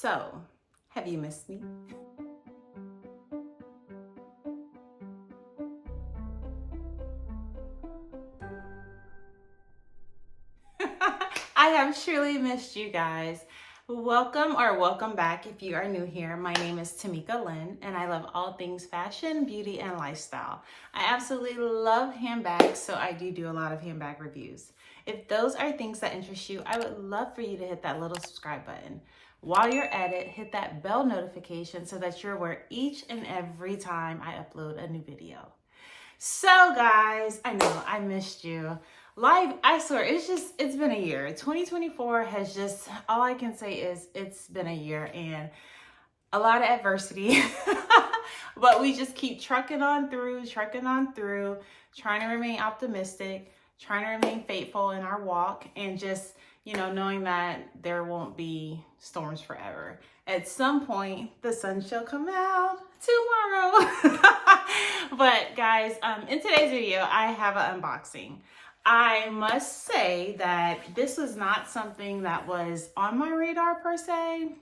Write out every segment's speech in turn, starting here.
So, have you missed me? I have truly missed you guys. Welcome back if you are new here. My name is Tamika Lynn and I love all things fashion, beauty, and lifestyle. I absolutely love handbags, so I do a lot of handbag reviews. If those are things that interest you, I would love for you to hit that little subscribe button. While you're at it, hit that bell notification so that you're aware each and every time I upload a new video. So guys, I know I missed you. Life, I swear, it's been a year. 2024 has just, all I can say is it's been a year and a lot of adversity. But we just keep trucking on through, trying to remain optimistic, trying to remain faithful in our walk, and just, knowing that there won't be storms forever. At some point, the sun shall come out tomorrow. But guys, in today's video, I have an unboxing. I must say that this was not something that was on my radar per se.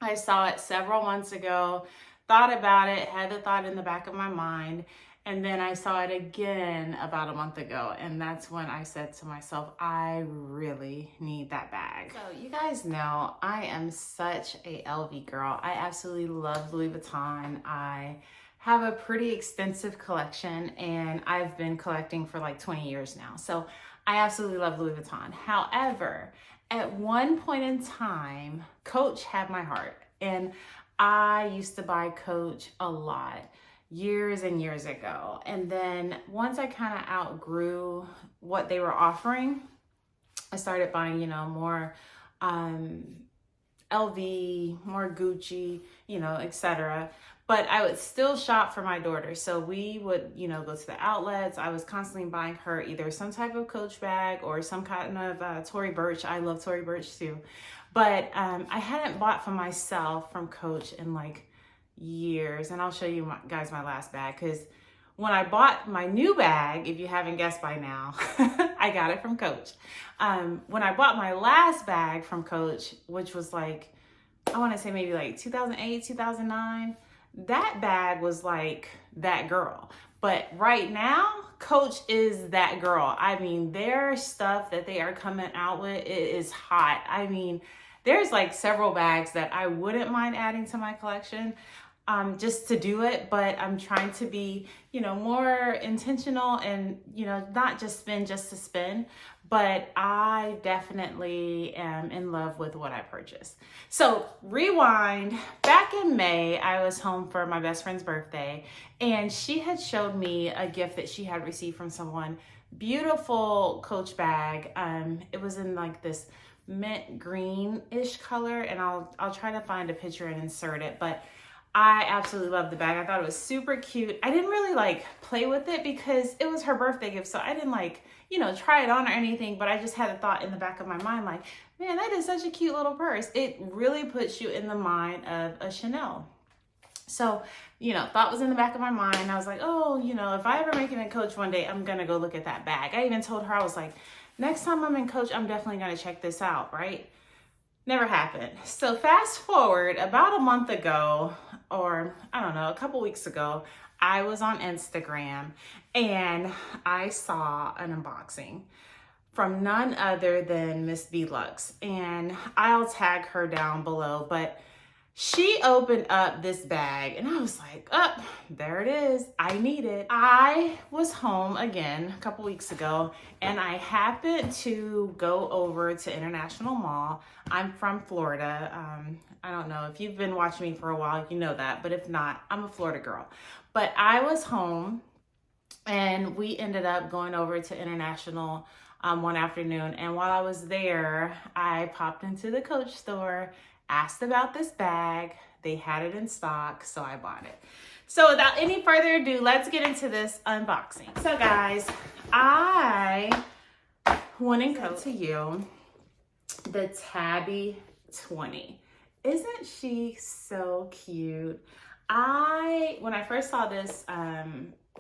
I saw it several months ago, thought about it, had the thought in the back of my mind, and then I saw it again about a month ago, and that's when I said to myself, I really need that bag. So you guys know I am such a LV girl. I absolutely love Louis Vuitton. I have a pretty extensive collection and I've been collecting for like 20 years now. So I absolutely love Louis Vuitton. However, at one point in time, Coach had my heart, and I used to buy Coach a lot years and years ago. And then once I kind of outgrew what they were offering, I started buying, more LV, more Gucci, etc. But I would still shop for my daughter. So we would, go to the outlets. I was constantly buying her either some type of Coach bag or some kind of Tory Burch. I love Tory Burch too. But I hadn't bought for myself from Coach in like years. And I'll show you guys my last bag, because when I bought my new bag, if you haven't guessed by now, I got it from Coach. When I bought my last bag from Coach, which was like, I want to say maybe like 2008, 2009, that bag was like that girl. But right now, Coach is that girl. I mean, their stuff that they are coming out with, it is hot. I mean, there's like several bags that I wouldn't mind adding to my collection, just to do it, but I'm trying to be, more intentional and, not just spend just to spend, but I definitely am in love with what I purchased. So rewind, back in May, I was home for my best friend's birthday, and she had showed me a gift that she had received from someone. Beautiful Coach bag. It was in like this mint green-ish color, and I'll try to find a picture and insert it, but I absolutely love the bag. I thought it was super cute. I didn't really like play with it because it was her birthday gift, so I didn't like, try it on or anything, but I just had a thought in the back of my mind like, man, that is such a cute little purse. It really puts you in the mind of a Chanel. So, thought was in the back of my mind. I was like, oh, if I ever make it in Coach one day, I'm gonna go look at that bag. I even told her, I was like, next time I'm in Coach, I'm definitely gonna check this out, right? Never happened. So fast forward about a month ago, or I don't know, a couple weeks ago, I was on Instagram and I saw an unboxing from none other than Miss B Lux, and I'll tag her down below, but she opened up this bag and I was like, oh, there it is. I need it. I was home again a couple weeks ago and I happened to go over to International Mall. I'm from Florida. I don't know if you've been watching me for a while, you know that, but if not, I'm a Florida girl. But I was home and we ended up going over to International one afternoon. And while I was there, I popped into the Coach store, asked about this bag. They had it in stock, so I bought it. So without any further ado, let's get into this unboxing. So guys, I want to go to you the Tabby 20. Isn't she so cute? When I first saw this,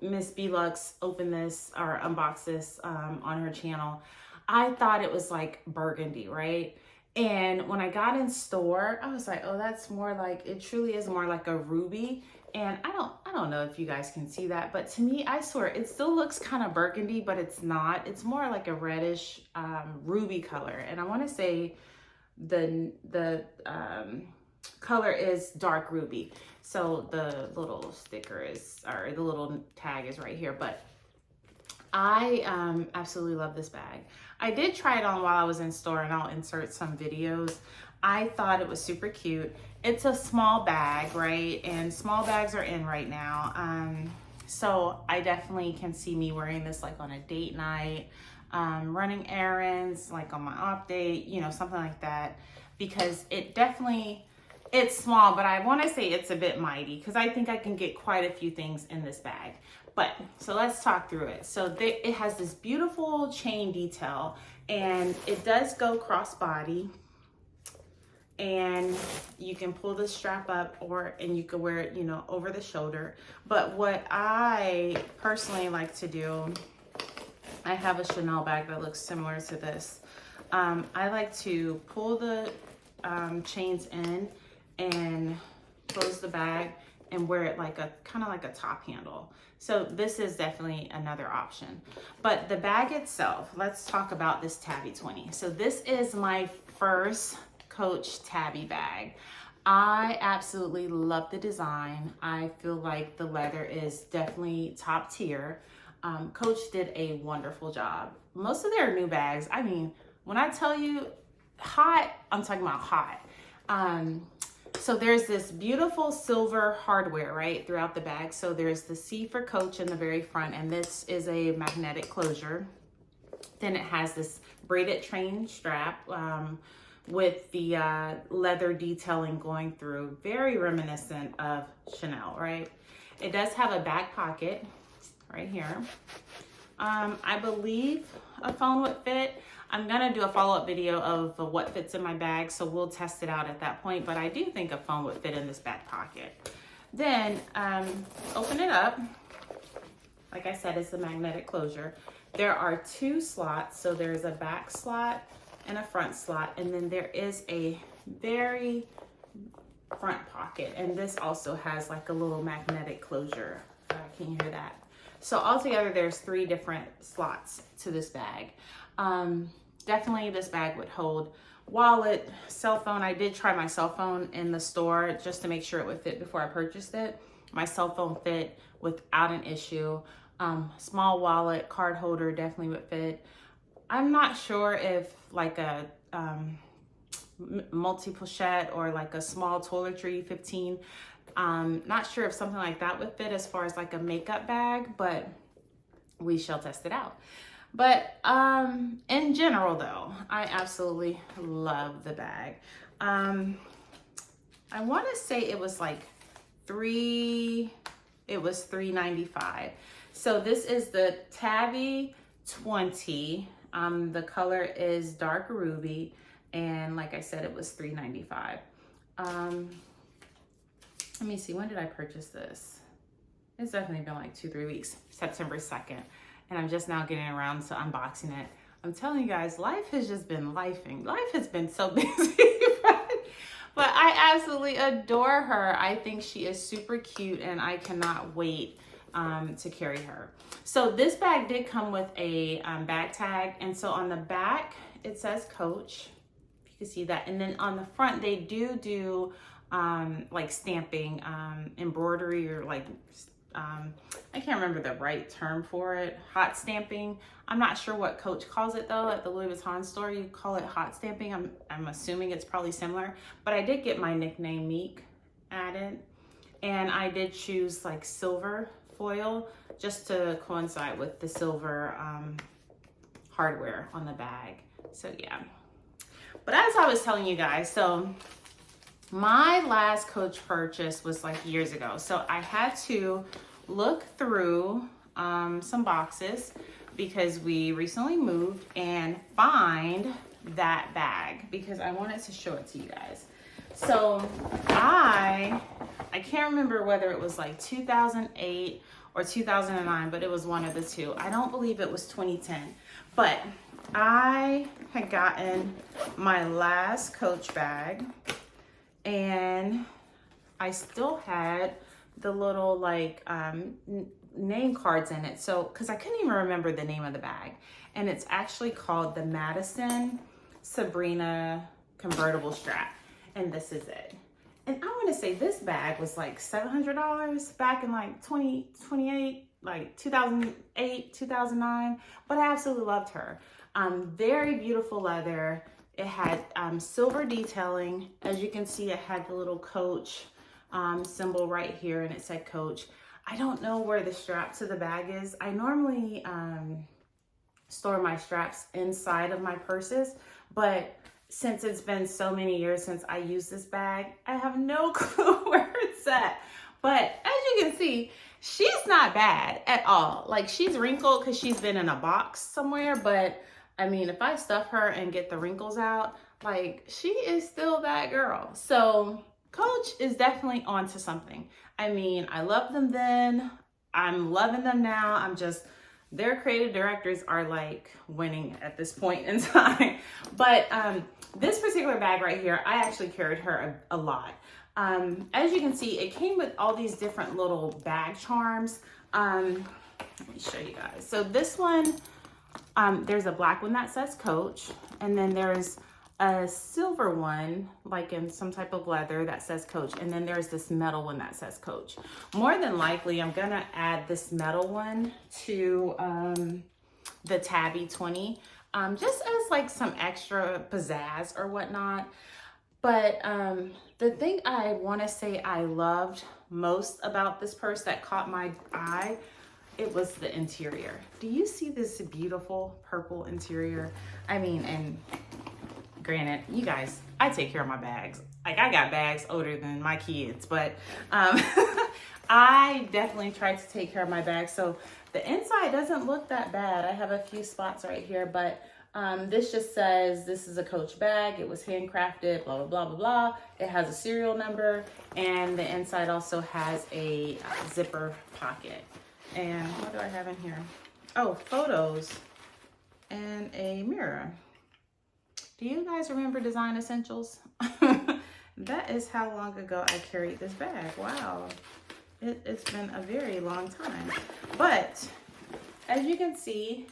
Miss B Lux open this or unbox this on her channel, I thought it was like burgundy, right? And when I got in store, I was like, oh, that's more like, it truly is more like a ruby. And I don't know if you guys can see that, but to me, I swear it still looks kind of burgundy, but it's not. It's more like a reddish ruby color. And I want to say the color is dark ruby. So the little sticker is, or the little tag is right here, but I absolutely love this bag. I did try it on while I was in store, and I'll insert some videos. I thought it was super cute. It's a small bag, right? And small bags are in right now. So I definitely can see me wearing this like on a date night, running errands, like on my off date, you know, something like that, because it definitely, it's small, but I want to say it's a bit mighty because I think I can get quite a few things in this bag. But so let's talk through it. So it has this beautiful chain detail, and it does go crossbody, and you can pull the strap up, and you can wear it, you know, over the shoulder. But what I personally like to do, I have a Chanel bag that looks similar to this. I like to pull the chains in and close the bag and wear it like a kind of like a top handle. So this is definitely another option. But the bag itself, let's talk about this Tabby 20. So this is my first Coach Tabby bag. I absolutely love the design. I feel like the leather is definitely top tier. Coach did a wonderful job. Most of their new bags, I mean, when I tell you hot, I'm talking about hot. So there's this beautiful silver hardware, right, throughout the bag. So there's the C for Coach in the very front, and this is a magnetic closure. Then it has this braided train strap with the leather detailing going through, very reminiscent of Chanel, right? It does have a back pocket right here. I believe a phone would fit. I'm gonna do a follow-up video of what fits in my bag, so we'll test it out at that point, but I do think a phone would fit in this back pocket. Then open it up. Like I said, it's a magnetic closure. There are two slots, so there's a back slot and a front slot, and then there is a very front pocket, and this also has like a little magnetic closure. Can you hear that? So altogether, there's 3 different slots to this bag. Definitely this bag would hold wallet, cell phone. I did try my cell phone in the store just to make sure it would fit before I purchased it. My cell phone fit without an issue. Small wallet, card holder definitely would fit. I'm not sure if like a multi-pochette or like a small toiletry 15. Not sure if something like that would fit as far as like a makeup bag, but we shall test it out. But in general though, I absolutely love the bag. I want to say it was like $3.95. So this is the Tabby 20. The color is dark ruby, and like I said, it was $3.95. Let me see, when did I purchase this? It's definitely been like 2-3 weeks, September 2nd. And I'm just now getting around to unboxing it. I'm telling you guys, life has just been lifing. Life has been so busy, but I absolutely adore her. I think she is super cute, and I cannot wait to carry her. So this bag did come with a bag tag, and so on the back, it says Coach. If you can see that. And then on the front, they do like stamping, embroidery, or like I can't remember the right term for it. Hot stamping. I'm not sure what Coach calls it though. At the Louis Vuitton store, you call it hot stamping. I'm assuming it's probably similar, but I did get my nickname Meek added, and I did choose like silver foil just to coincide with the silver hardware on the bag. So yeah. But as I was telling you guys, so my last Coach purchase was like years ago. So I had to look through some boxes because we recently moved and find that bag because I wanted to show it to you guys. So I can't remember whether it was like 2008 or 2009, but it was one of the two. I don't believe it was 2010, but I had gotten my last Coach bag, and I still had the little like name cards in it. So, because I couldn't even remember the name of the bag. And it's actually called the Madison Sabrina convertible strap. And this is it. And I want to say this bag was like $700 back in like 2028, like 2008, 2009. But I absolutely loved her. Very beautiful leather. It had silver detailing. As you can see, it had the little Coach symbol right here, and it said Coach. I don't know where the strap to the bag is. I normally store my straps inside of my purses, but since it's been so many years since I used this bag, I have no clue where it's at. But as you can see, she's not bad at all. Like, she's wrinkled because she's been in a box somewhere, but I mean, if I stuff her and get the wrinkles out, like, she is still that girl. So Coach is definitely onto something. I mean, I loved them then. I'm loving them now. Their creative directors are like winning at this point in time. But this particular bag right here, I actually carried her a lot. As you can see, it came with all these different little bag charms. Let me show you guys. So this one, there's a black one that says Coach, and then there's a silver one, like in some type of leather, that says Coach, and then there's this metal one that says Coach. More than likely, I'm gonna add this metal one to the Tabby 20, just as like some extra pizzazz or whatnot. But the thing I wanna say I loved most about this purse that caught my eye, it was the interior. Do you see this beautiful purple interior? I mean, and granted, you guys, I take care of my bags. Like, I got bags older than my kids, but I definitely try to take care of my bags. So the inside doesn't look that bad. I have a few spots right here, but this just says this is a Coach bag. It was handcrafted, blah, blah, blah, blah, blah. It has a serial number, and the inside also has a zipper pocket. And what do I have in here? Oh, photos and a mirror. Do you guys remember Design Essentials? That is how long ago I carried this bag. Wow. It's been a very long time. But as you can see,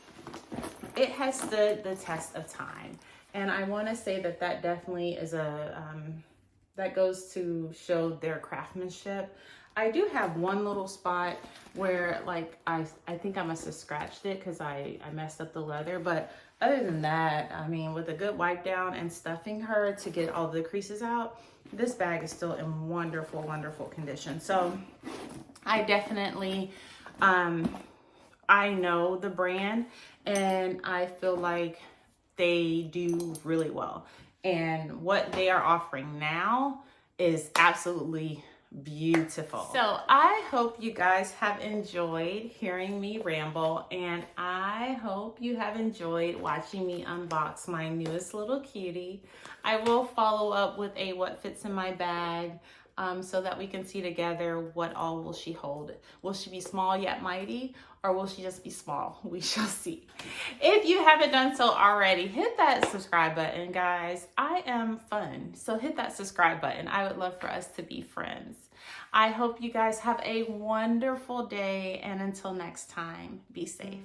it has stood the test of time. And I want to say that that definitely is that goes to show their craftsmanship. I do have one little spot where, like, I think I must have scratched it because I messed up the leather. But other than that, I mean, with a good wipe down and stuffing her to get all the creases out, this bag is still in wonderful, wonderful condition. So I definitely, I know the brand, and I feel like they do really well. And what they are offering now is absolutely beautiful. So I hope you guys have enjoyed hearing me ramble, and I hope you have enjoyed watching me unbox my newest little cutie. I will follow up with a what fits in my bag, so that we can see together what all will she hold. Will she be small yet mighty, or will she just be small? We shall see. If you haven't done so already, hit that subscribe button, guys. I am fun, so hit that subscribe button. I would love for us to be friends. I hope you guys have a wonderful day, and until next time, be safe.